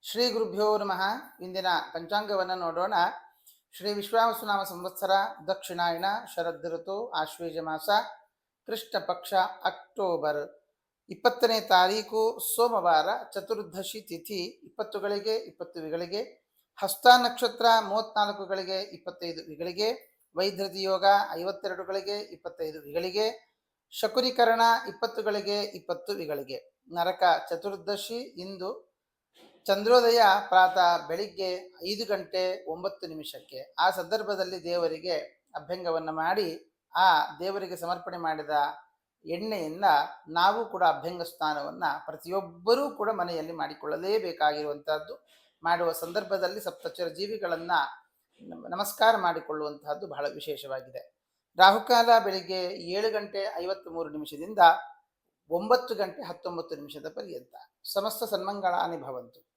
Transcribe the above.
ಶ್ರೀ ಗುರುಭ್ಯೋ ನಮಃ. ಇಂದಿನ ಪಂಚಾಂಗವನ್ನು ನೋಡೋಣ. ಶ್ರೀ ವಿಶ್ವಾವಸುನಾಮ ಸಂವತ್ಸರ, ದಕ್ಷಿಣಾಯನ, ಶರದ್ ಋತು, ಆಶ್ವೇಜ ಮಾಸ, ಕೃಷ್ಣ ಪಕ್ಷ, ಅಕ್ಟೋಬರ್ 20ನೇ ತಾರೀಕು ಸೋಮವಾರ, ಚತುರ್ದಶಿ ತಿಥಿ 20 ಗಳಿಗೆ 20 ವಿಗಳಿಗೆ, ಹಸ್ತ ನಕ್ಷತ್ರ 34 ಗಳಿಗೆ 25 ವಿಗಳಿಗೆ, ವೈದ್ಯತಿ ಯೋಗ 52 ಗಳಿಗೆ 25 ವಿಗಳಿಗೆ, ಶಕುನಿಕರಣ 20 ಗಳಿಗೆ 20 ವಿಗಳಿಗೆ. ನರಕ ಚತುರ್ದಶಿ ಇಂದು ಚಂದ್ರೋದಯ ಪ್ರಾತಃ ಬೆಳಿಗ್ಗೆ 5 ಗಂಟೆ 9 ನಿಮಿಷಕ್ಕೆ. ಆ ಸಂದರ್ಭದಲ್ಲಿ ದೇವರಿಗೆ ಅಭ್ಯಂಗವನ್ನು ಮಾಡಿ ಆ ದೇವರಿಗೆ ಸಮರ್ಪಣೆ ಮಾಡಿದ ಎಣ್ಣೆಯಿಂದ ನಾವು ಕೂಡ ಅಭ್ಯಂಗ ಸ್ನಾನವನ್ನು ಪ್ರತಿಯೊಬ್ಬರೂ ಕೂಡ ಮನೆಯಲ್ಲಿ ಮಾಡಿಕೊಳ್ಳಲೇಬೇಕಾಗಿರುವಂತಹದ್ದು. ಮಾಡುವ ಸಂದರ್ಭದಲ್ಲಿ ಸಪ್ತಚರ ಜೀವಿಗಳನ್ನು ನಮಸ್ಕಾರ ಮಾಡಿಕೊಳ್ಳುವಂತಹದ್ದು ಬಹಳ ವಿಶೇಷವಾಗಿದೆ. ರಾಹುಕಾಲ ಬೆಳಿಗ್ಗೆ 7 ಗಂಟೆ 53 ನಿಮಿಷದಿಂದ 9 ಗಂಟೆ 19 ನಿಮಿಷದ ಪರ್ಯಂತ. ಸಮಸ್ತ ಸನ್ಮಂಗಳಾನಿ ಭವಂತು.